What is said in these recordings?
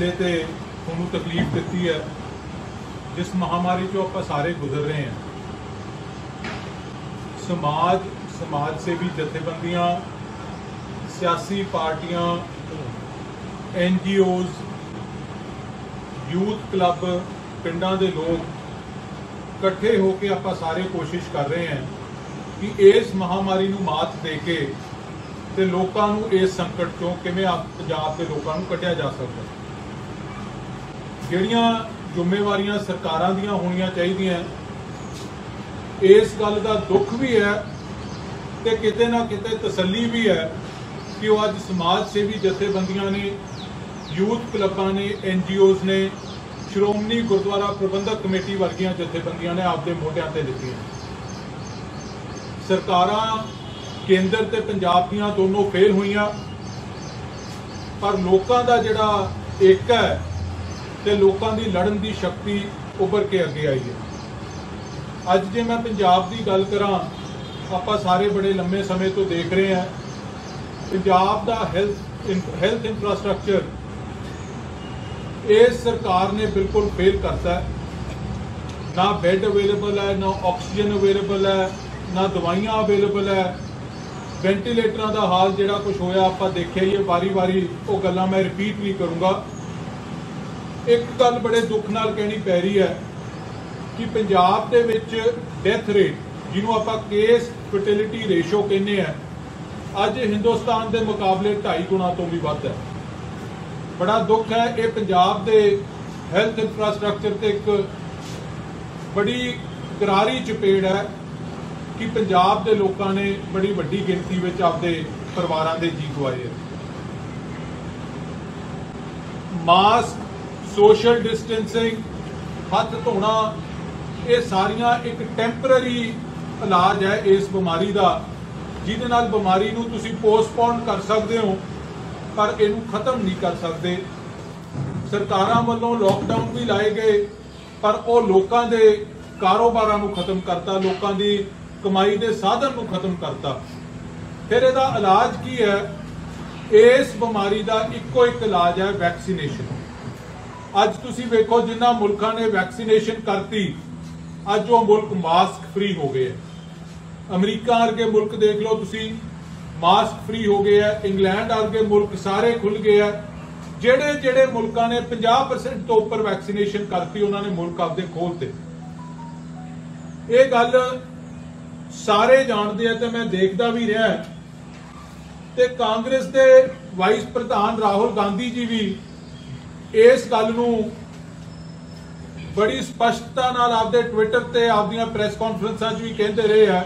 मसले ते तुहानूं तकलीफ दित्ती है, जिस महामारी चों आपां सारे गुजर रहे हैं। समाज सेवी जथेबंदियां, सियासी पार्टियां, NGOs, यूथ क्लब, पिंडां दे लोग इकट्ठे होकर आपां सारे कोशिश कर रहे हैं कि इस महामारी नूं मात दे के ते लोकां नूं इस संकट चों किवें पंजाब के लोकां नूं कढिया जा सकदा। जिहड़ियां जिम्मेवारियां सरकारां दीयां होणीआं चाहीदियां, इस गल दा दुख भी है ते किते ना किते तसल्ली भी है कि वो अज समाज सेवी जथेबंदियां ने, यूथ क्लबां ने, NGOs ने, श्रोमणी गुरुद्वारा प्रबंधक कमेटी वर्गियां जथेबंदियां ने आपदे मोढियां ते लित्तियां। सरकारां केंद्र ते पंजाब दियां दोनों फेल हुईयां, पर लोकां दा जिहड़ा एक है ते लोकां दी लड़न दी शक्ति उभर के अगे आई है। अज जे मैं पंजाब की गल करां, आपां सारे बड़े लंबे समय तो देख रहे हैं पंजाब दा हेल्थ इंफ्रास्ट्रक्चर इस सरकार ने बिल्कुल फेल करता है। ना बैड अवेलेबल है, ना ऑक्सीजन अवेलेबल है, ना दवाइयां अवेलेबल है। वेंटिलेटर का हाल जिहड़ा कुछ होया आपां देखिया ही है, बारी बारी वो गल्लां मैं रिपीट नहीं करूँगा। एक गल बड़े दुख नाल कहनी पै रही है कि पंजाब दे विच डेथ रेट, जिन्हों आपां केस फर्टिलिटी रेशो कहने हैं, अज हिंदुस्तान के मुकाबले 2.5 गुणा तो भी वध है। बड़ा दुख है, ये पंजाब के हैल्थ इंफ्रास्ट्रक्चर ते एक बड़ी करारी चपेड़ है कि पंजाब के लोगों ने बड़ी वड्डी गिनती में आपदे परिवारां दे जी गवाए। मास्क, सोशल डिस्टेंसिंग, हथ धोना, ये सारियां एक टैंपररी इलाज है इस बीमारी का, जिहदे नाल बीमारी नूं तुसीं पोस्टपोन कर सकते हो पर इनू खत्म नहीं कर सकते। सरकारां वल्लों लॉकडाउन भी लाए गए पर वो लोगों के कारोबारां नूं खत्म करता, लोगों की कमाई के साधन नूं खत्म करता। फिर इहदा इलाज की है? इस बीमारी का इक्को एक इलाज है वैक्सीनेशन। अज तुसीं वेखो जिन्हां मुल्कां ने वैक्सीनेशन करती, अज वो मुल्क मास्क फ्री हो गए। अमरीका वर्गे मुल्क देख लो तुसीं, मास्क फ्री हो गए है। इंग्लैंड वर्गे मुल्क सारे खुल गए है। जेड़े जेड़े मुल्कां ने 50% तो उपर वैक्सीनेशन करती, उन्होंने मुल्क आपदे खोलते। ये गल सारे जानते हैं, तो मैं देखता भी रहा। ते कांग्रेस के वाइस प्रधान राहुल गांधी जी भी इस गल नूं बड़ी स्पष्टता नाल आपदे ट्विटर ते आपदियां प्रेस कॉन्फ्रेंसां च भी कहते रहे हैं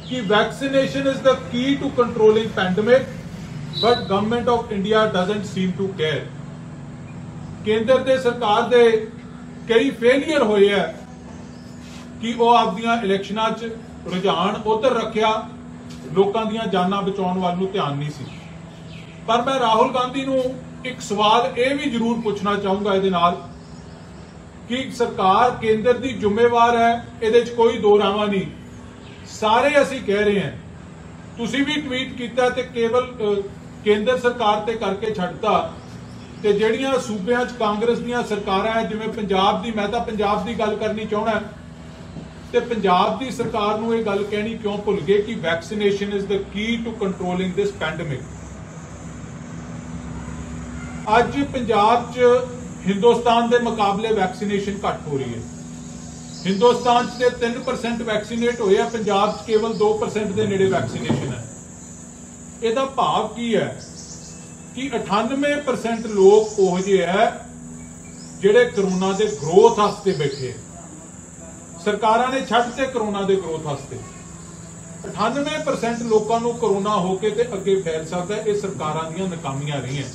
कि vaccination is the key to controlling pandemic, but government of India doesn't seem to care. केंद्र ते सरकार दे कई फेलियर होए है कि वो आपदियां इलैक्शनां च रुझान उधर रखिया, लोकां दियां जानां बचाउण वाल नूं ध्यान नहीं सी। पर मैं राहुल गांधी नूं एक सवाल ये भी जरूर पूछना चाहूंगा इहदे नाल कि सरकार केंद्र की जिम्मेवार है, इहदे च कोई दो रावा नहीं। सारे असीं कह रहे हैं, तुसीं भी ट्वीट किया ते केवल केंद्र सरकार ते करके छड्डता, ते जिहड़ियां सूबियां च कांग्रेस दीयां सरकारां है, जिवें पंजाब दी, मैं तां पंजाब दी गल करनी चाहुंदा, ते पंजाब दी सरकार नूं इह गल कहनी क्यों भुल गए कि vaccination is the key to controlling this pandemic. अज पंजाब च हिंदुस्तान के मुकाबले वैक्सीनेशन घट हो रही है। हिंदुस्तान से 3% वैक्सीनेट होए, पंजाब च केवल 2% के नेड़े वैक्सीनेशन है। इसका भाव की है कि 98% लोग वो है जिहड़े करोना के ग्रोथ वास्ते बैठे। सरकारां ने छड्डते करोना के ग्रोथ वास्ते। 98% लोगों को करोना होके ते अगे फैल सकता है। ये सरकारां दीयां नाकामियां रही हैं।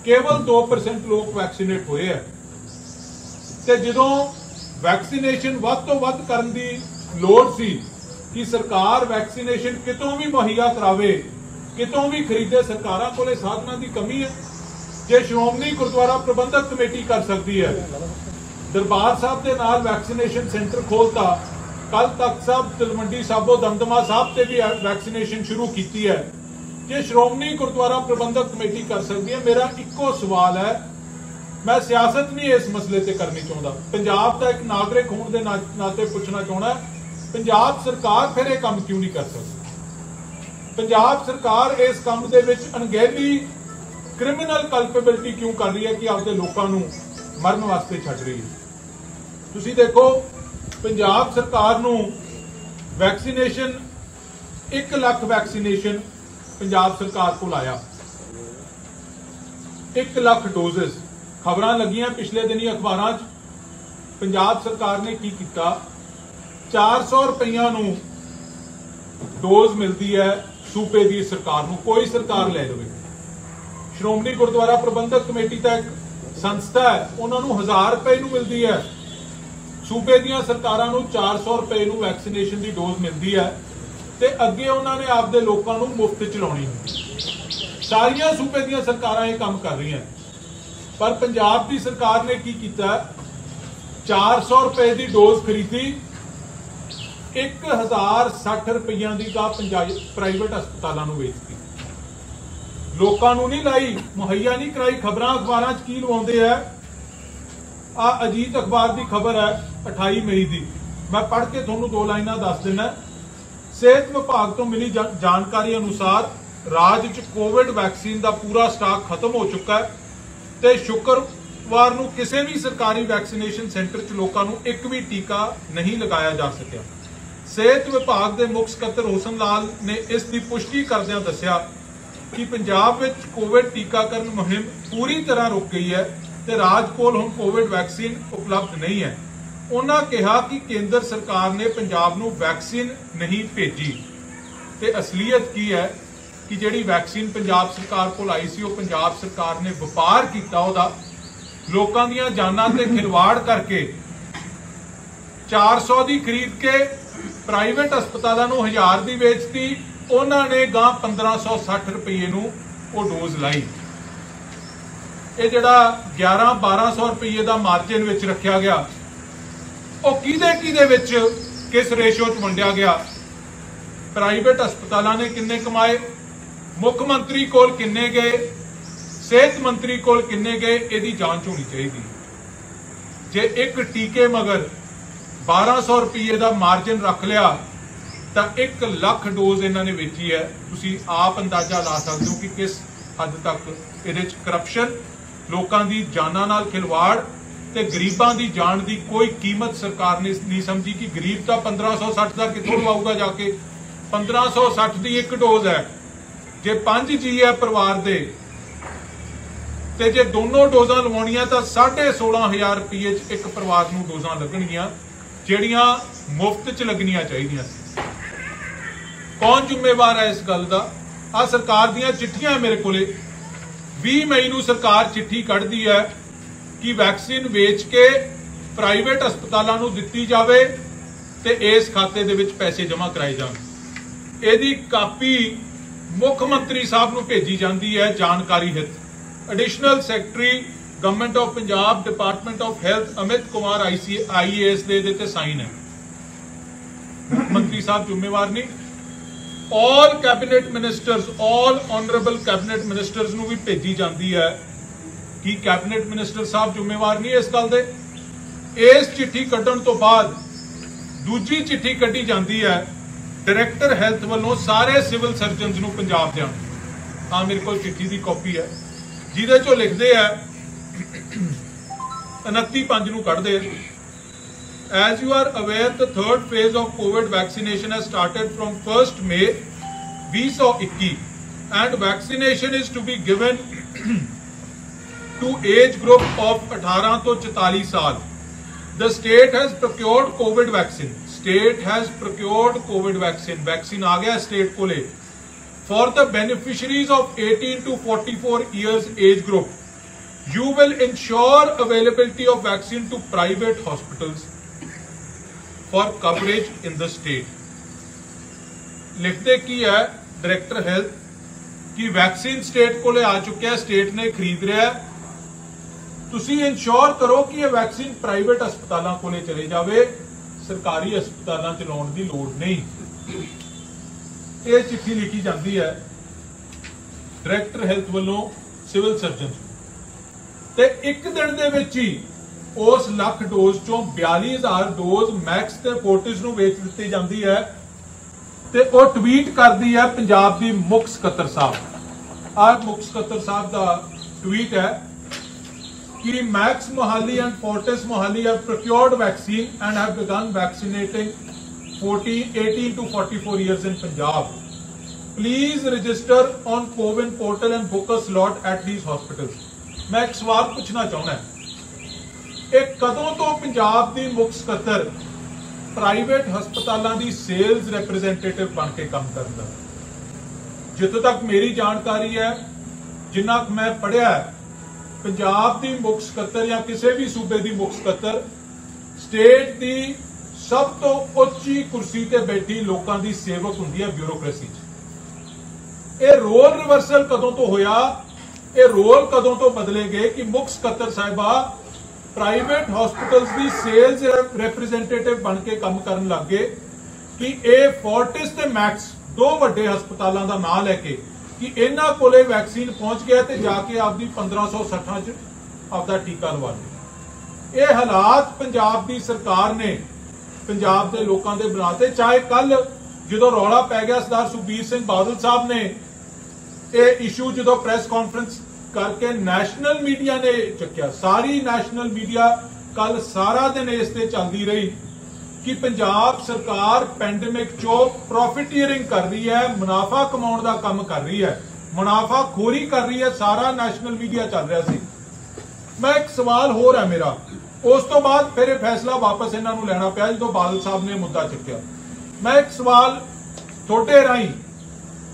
केवल 2% लोग वैक्सीनेट होए है। ते जदों वैक्सीनेशन वध तो वध करन दी लोड़ सी कि सरकार वैक्सीनेशन कितों भी मुहैया करावे, कितों भी खरीदे, सरकारां कोले साधनां दी कमी है। जे श्रोमणी गुरुद्वारा प्रबंधक कमेटी कर सकती है, दरबार साहब के नाल वैक्सीनेशन सेंटर खोलता, कल तख्त साहब, तलवंडी साबो, दमदमा साहब से भी वैक्सीनेशन शुरू की है। जे श्रोमणी गुरुद्वारा प्रबंधक कमेटी कर सकती है, मेरा इक्को सवाल है मैं सियासत नहीं इस मसले ते करनी चाहता। पंजाब का एक नागरिक होने के नाते पूछना चाहना, पंजाब सरकार फिर यह काम क्यों नहीं कर सकती? पंजाब सरकार इस काम दे विच अणगहली क्रिमिनल कल्पेबिलिटी क्यों कर रही है कि आपके लोगों को मरण वास्ते छड़ रही है? तुसीं देखो, पंजाब सरकार नूं वैक्सीनेशन 1 लाख वैक्सीनेशन पंजाब सरकार को आया, 1 लाख डोजेस। खबरां लगियां पिछले दिनी अखबारां च, पंजाब सरकार ने की किया, 400 रुपया नूं डोज मिलती है सूबे की सरकार नूं, कोई सरकार ले लवे। श्रोमणी गुरुद्वारा प्रबंधक कमेटी का एक संस्था है, उन्होंने 1000 रुपए नूं मिलती है। सूबे दी सरकारां नूं 400 रुपए नूं वैक्सीनेशन की डोज मिलती है, ते अगे उन्होंने आपदे लोकां नूं मुफ्त च लाउणी है। सारियां सूबे दी सरकारां ये काम कर रही हैं, पर पंजाब की सरकार ने की किया, 400 रुपए की डोज खरीदी, 1060 रुपया की प्राइवेट हस्पतालों को बेचती, लोगों को नहीं लाई, मुहैया नहीं कराई। खबर अखबारों की लवाते हैं, आ अजीत अखबार की खबर है 28 मई की, मैं पढ़ के थोनों 2 लाइनां दस देना। सेहत विभाग तो मिली जानकारी अनुसार राज च कोविड वैक्सीन का पूरा स्टाक खत्म हो चुका है, ते शुक्रवार नूं किसी भी सरकारी वैक्सीनेशन सेंटर च लोगों को एक भी टीका नहीं लगाया जा सकिया। सेहत विभाग के मुख सकत्तर हुसन लाल ने इसकी पुष्टि करदिआं दस्सिया कि पंजाब विच कोविड टीकाकरण मुहिम पूरी तरह रुक गई है, ते राज कोल हुण कोविड वैक्सीन उपलब्ध नहीं है। उन्होंने कहा कि केंद्र सरकार ने पंजाब नूं वैक्सीन नहीं भेजी, ते असलीयत की है कि जिहड़ी वैक्सीन पंजाब सरकार कोल आई सी, वो पंजाब सरकार ने व्यापार किया, उहदा लोकां दीआं जानां ते खिलवाड़ करके 400 की खरीद के प्राइवेट हस्पतालों नूं 1000 की बेचती, उन्होंने गां 1560 रुपये नूं वो डोज लाई। ये जिहड़ा 1100-1200 रुपये का मार्जिन विच रखिया गया, वो किहदे विच किस रेशो च वंडिया गया? प्राइवेट हस्पतालों ने किन्ने कमाए, मुख मंत्री कोल किन्ने गए, सेहत मंत्री कोल किन्ने गए, इसकी जांच होनी चाहिए। जे एक टीके मगर 1200 रुपये का मार्जिन रख लिया तो 1 लाख डोज इन्होंने बेची है। तुसीं आप अंदाजा ला सकते हो कि किस हद तक इहदे च करप्शन, लोगों की जानां नाल खिलवाड़ ते गरीबां की जान की कोई कीमत सरकार ने नहीं समझी कि गरीब तो 1560 का कितों लवाऊगा जाके। 1560 की एक डोज है, जे 5 जी है परिवार दे, ते जे दोनों डोजा लवाउणियां तो 16,500 रुपये एक परिवार नूं डोजा लगणगियां, जिहड़ियां मुफ्त च लगनियां चाहिए। कौन जिम्मेवार है इस गल का? आ सरकार दीयां चिट्ठियां मेरे कोले, 20 मई नूं सरकार चिट्ठी कढ़दी है कि वैक्सीन वेच के प्राइवेट हस्पतालों नूं दित्ती जावे ते इस खाते दे विच पैसे जमा कराए जाण। इहदी कापी मुख मंत्री साहब नूं भेजी जाती है जानकारी हित। Additional secretary government of Punjab department of health Amit Kumar IAS दे साइन है। मंत्री साहब जिम्मेवार नहीं, all cabinet ministers, all honourable cabinet ministers नूं भी भेजी जाती है कि कैबिनेट मिनिस्टर साहब जिम्मेवार नहीं इस गल दे। इस चिट्ठी कड्ढण तो बाद दूजी चिट्ठी कड्ढी जाती है डायरैक्टर हैल्थ वालों सारे सिविल सर्जनस नूं पंजाब दियां। हाँ, मेरे को चिट्ठी की कॉपी है जिहदे चों लिखदे है 29/5 नूं कढ़दे, as you are aware the third phase of COVID vaccination has started from 1st May 2021 and vaccination is to be given to age group of 18 to 44 साल। The state has procured COVID vaccine, state has procured COVID vaccine, vaccine आ गया state को ले, for the beneficiaries of 18 to 44 years age group you will ensure availability of vaccine to private hospitals for coverage in the state। लिखते की है director health कि vaccine state को ले आ चुके हैं, स्टेट ने खरीद रहा है, तुसी इंश्योर करो कि यह वैक्सीन प्राइवेट हस्पतालों को ले चले जावे, सरकारी हस्पतालों च लाउण दी लोड़ नहीं। यह चिट्ठी लिखी जाती है डायरेक्टर हेल्थ वालों सिविल सर्जन। ਤੇ एक दिन दे विच ही उस लख डोज चों 42,000 डोज मैक्स ते फोर्टिस नूं वेच दित्ती जांदी है। ते वो ट्वीट करदी है पंजाब दी मुख सकत्तर साहब। आज मुख सकत्तर साहब दा ट्वीट है कि max Mohali and Fortis Mohali have procured vaccine and have begun vaccinating 18 to 44 years in Punjab. Please register on CoWIN portal and book a slot at these hospitals. मैं एक सवाल पूछना चाहना है, एक कदों तो पंजाब दी मुख सकत्तर प्राइवेट हस्पतालों की सेल्स रिप्रेजेंटेटिव बन के काम करता? जितों तक मेरी जानकारी है, जिन्ना मैं पढ़िया है, पंजाब की मुख सकत्तर या किसी भी सूबे की मुख सकत्तर स्टेट की सब तो उच्ची कुर्सी ते बैठी लोगों की सेवक हुंदी है ब्यूरोक्रेसी। ये रोल रिवर्सल कदों तो होया, ये रोल कदों तो बदले गए कि मुख सकत्तर साहिबा प्राइवेट हॉस्पिटल्स की सेल्स रिप्रेजेंटेटिव बन के काम करन लग गए कि ये फोर्टिस ते मैक्स दो वड्डे हस्पतालों का नाम लैके कि इन्हां कोले वैक्सीन पहुंच गया तो जाके आपकी 1560 च आपका टीका लवा लो। ये हालात पंजाब की सरकार ने पंजाब के लोगों के बनाते। चाहे कल जो रौला पै गया सरदार सुखबीर सिंह बादल साहब ने ये इशू जो प्रेस कॉन्फ्रेंस करके नेशनल मीडिया ने चुकया, सारी नेशनल मीडिया कल सारा दिन इस ते चलती रही कि पंजाब सरकार पैंडेमिक चो प्रॉफिटियरिंग कर रही है, मुनाफा कमाने का काम कर रही है, मुनाफाखोरी कर रही है। सारा नेशनल मीडिया चल रहा सी। मैं एक सवाल होर है मेरा, उस तो बाद फिर फैसला वापस इन्हां नूं लैना पिया जो बादल साहब ने मुद्दा चुकया। मैं एक सवाल थोड़े राही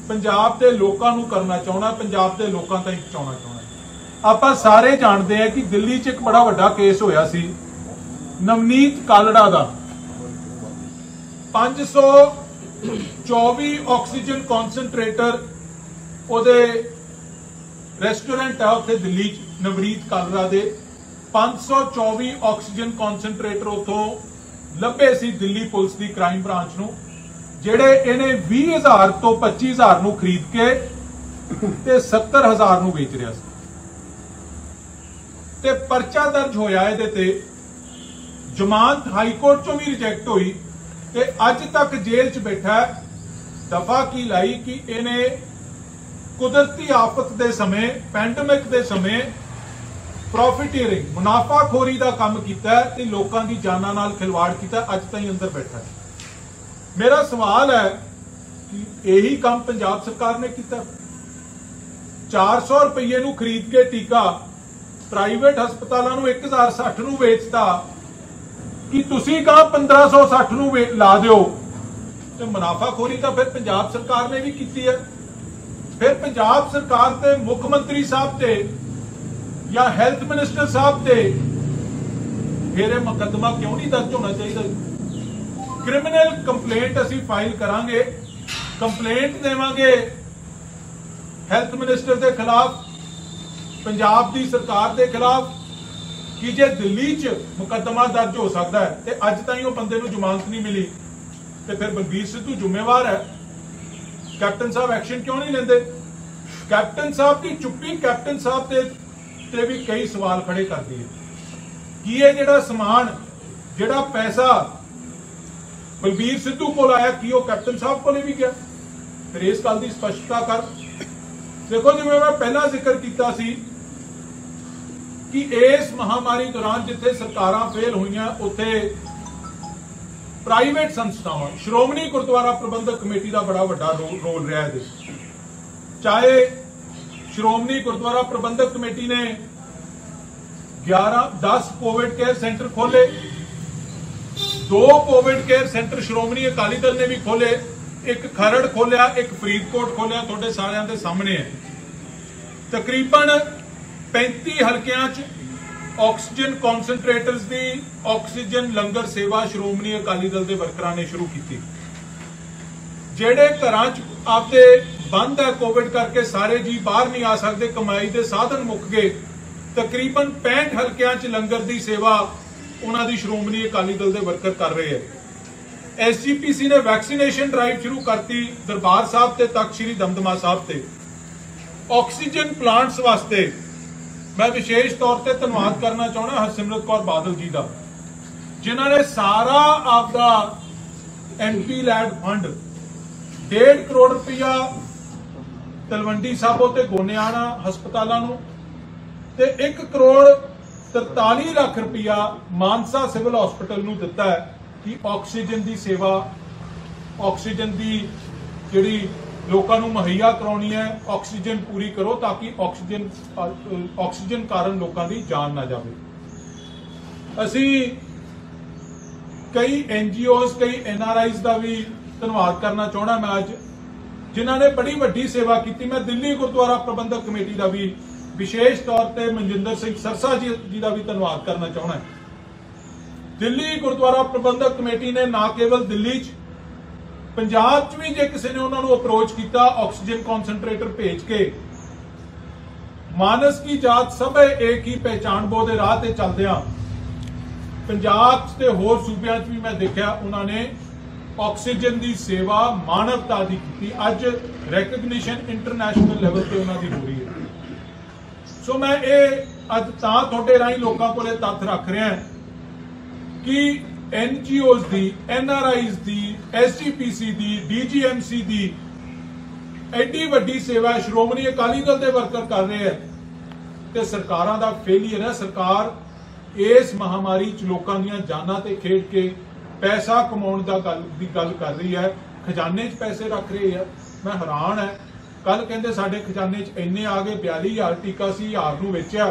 पंजाब के लोगों को करना चाहना, पंजाब के लोगों तक पहुंचाना चाहना। आप सारे जानते हैं कि दिल्ली च एक बड़ा वड्डा केस होया सी नवनीत कालड़ा का। 524 ऑक्सीजन कॉन्सनट्रेटर ओदे रेस्टोरेंट है उत्थे दिल्ली नवनीत कालड़ा दे 524 ऑक्सीजन कॉन्सनट्रेटर उतों लभे सी दिल्ली पुलिस की क्राइम ब्रांच नूं, ਜਿਹੜੇ ਇਹਨੇ 20,000 ਤੋਂ 25,000 ਨੂੰ ਖਰੀਦ ਕੇ ਤੇ 70,000 ਨੂੰ ਵੇਚ ਰਿਹਾ ਸੀ ਤੇ ਪਰਚਾ ਦਰਜ ਹੋਇਆ ਇਹਦੇ ਤੇ। ਜ਼ਮਾਨਤ ਹਾਈ ਕੋਰਟ ਚੋਂ ਵੀ ਰਿਜੈਕਟ ਹੋਈ ਤੇ ਅੱਜ ਤੱਕ ਜੇਲ੍ਹ 'ਚ ਬੈਠਾ। ਦਫਾ ਕੀ ਲਾਈ ਕਿ ਇਹਨੇ ਕੁਦਰਤੀ ਆਫਤ ਦੇ ਸਮੇਂ, ਪੈਂਡੇਮਿਕ ਦੇ ਸਮੇਂ ਪ੍ਰੋਫਿਟੀਅਰਿੰਗ, ਮੁਨਾਫਾਖੋਰੀ ਦਾ ਕੰਮ ਕੀਤਾ ਤੇ ਲੋਕਾਂ ਦੀ ਜਾਨਾਂ ਨਾਲ ਖਿਲਵਾੜ ਕੀਤਾ। ਅੱਜ ਤਾਈਂ ਅੰਦਰ ਬੈਠਾ ਹੈ। मेरा सवाल है कि यही काम पंजाब सरकार ने किया। 400 रुपये नूं खरीद के टीका प्राइवेट हस्पतालों नूं 1060 नूं वेचता कि तुसीं कहा 1560 नूं ला दिओ। तो मुनाफाखोरी तो फिर पंजाब सरकार ने भी की है। फिर पंजाब सरकार ते मुख मंत्री साहब ते या हैल्थ मिनिस्टर साहब ते फिर मुकदमा क्यों नहीं दर्ज होना चाहिए? क्रिमिनल कंप्लेंट असी फाइल करांगे, कंप्लेंट देवांगे हैल्थ मिनिस्टर के खिलाफ, पंजाब की सरकार के खिलाफ कि जे दिल्ली च मुकदमा दर्ज हो सकता है तो अज ताईं वो बंदे नूं जमानत नहीं मिली तो फिर बलबीर सिद्धू जिम्मेवार है। कैप्टन साहब एक्शन क्यों नहीं लेंदे? कैप्टन साहब की चुप्पी कैप्टन साहब ते भी कई सवाल खड़े करती है कि ये जिहड़ा समान, जिहड़ा पैसा बलबीर सिद्धू को आया कि वो कैप्टन साहब को भी गया? फिर इस गल की स्पष्टता कर। देखो जिवें मैं पहला जिक्र किया सी कि इस महामारी दौरान जिथे सरकारां फेल हुई उत्थे प्राइवेट संस्थावां, श्रोमणी गुरुद्वारा प्रबंधक कमेटी का बड़ा वड्डा रोल रहा है। चाहे श्रोमणी गुरुद्वारा प्रबंधक कमेटी ने 10 कोविड केयर सेंटर खोले, 2 कोविड केयर सेंटर श्रोमणी अकाली दल ने भी खोले, एक खरड़ खोलिया, एक फरीदकोट खोलिया, थोड़े सारिਆਂ ਦੇ सामने है। तकरीबन 35 हलकियां च ऑक्सीजन कॉन्सनट्रेटर्स की ऑक्सीजन लंगर सेवा श्रोमणी अकाली दल के वर्करां ने शुरू की। ਜਿਹੜੇ ਘਰਾਂ च आपदे बंद है कोविड करके सारे जी बाहर नहीं आ सकते, कमाई के साधन मुक गए, तकरीबन 65 हलकियां च लंगर की सेवा उन्होंने श्रोमणी अकाली दल के वर्कर कर रहे हैं। SGPC ने वैक्सीनेशन ड्राइव शुरू करती दरबार साहब ते तख्त श्री दमदमा साहब ते। ऑक्सीजन प्लांट्स वास्ते मैं विशेष तौर पर धन्यवाद करना चाहना हरसिमरत कौर बादल जी का, जिन्होंने सारा आपका MP लैड फंड 1.5 करोड़ रुपया तलवंडी साबो ते गोनियाना हस्पतालों नूं ते 1 करोड़ 43 लाख रुपया मानसा सिविल हॉस्पिटल नूं दिता है कि ऑक्सीजन की सेवा, ऑक्सीजन की जिहड़ी लोगों को मुहैया करानी है, ऑक्सीजन पूरी करो ताकि ऑक्सीजन कारण लोगों की जान ना जाए। असी कई NGOs, कई NRIs का भी धन्यवाद करना चाहना मैं अज, जिन्होंने बड़ी वड्डी सेवा की। मैं दिल्ली गुरुद्वारा प्रबंधक कमेटी का भी विशेष तौर पर मनजिंदर सिंह सरसा जी का भी धन्यवाद करना चाहना। दिल्ली गुरुद्वारा प्रबंधक कमेटी ने ना केवल दिल्ली पंजाब च भी जे किसी ने उन्होंने अप्रोच किया, ऑक्सीजन कॉन्सनट्रेटर भेज के मानस की जात सब एक ही पहचान बो दे राह ते चलदियां पंजाब ते होर सूबियां च भी मैं देखा उन्होंने ऑक्सीजन की सेवा मानवता की की। अज रैकग्निशन इंटरनेशनल लेवल पे उन्होंने हो रही है। सो मैं ये अज तां तुहाडे राहीं लोकां कोले तत्थ रख रहा कि NGOs दी, NRIs दी, SGPC दी, DGMC दी एडी वड्डी सेवा श्रोमणी अकाली दल के वर्कर कर रहे हैं ते सरकारां दा फेलियर है। सरकार इस महामारी च लोकां दीयां जानां ते खेड के पैसा कमाउण दा गल कर रही है, खजाने च पैसे रख रही है। मैं हैरान है, कल कहंदे साडे खजाने च इन्ने आ गए, 42,000 टीका सी 1000 नूं वेचिया,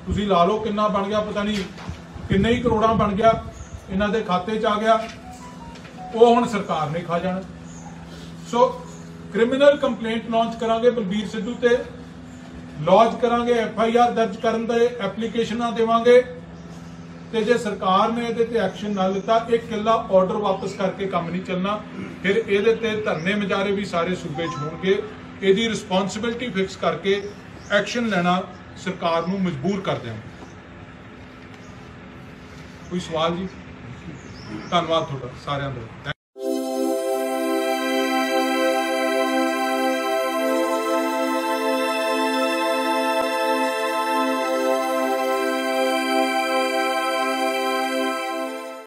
तुसीं ला लो किन्ना बन गया, पता नहीं किन्ने ही करोड़ां बन गया, इन्हां दे खाते च आ गया, वो हुण सरकार ने खा जाना। सो क्रिमिनल कंप्लेंट लॉन्च करांगे बलबीर सिद्धू ते, लॉन्च करांगे FIR दर्ज करन दे एप्लीकेशनां देवांगे ते जे सरकार ने इहदे ते एक्शन ना लिता, एक किला ऑर्डर वापस करके काम नहीं चलना। फिर इहदे ते धरने मुजाहरे भी सारे सूबे च होणगे। इहदी रिस्पॉन्सिबिलिटी फिक्स करके एक्शन लेना सरकार नूं मजबूर कर देंगे। कोई सवाल जी? धन्यवाद तुहाडा सारिआं दा।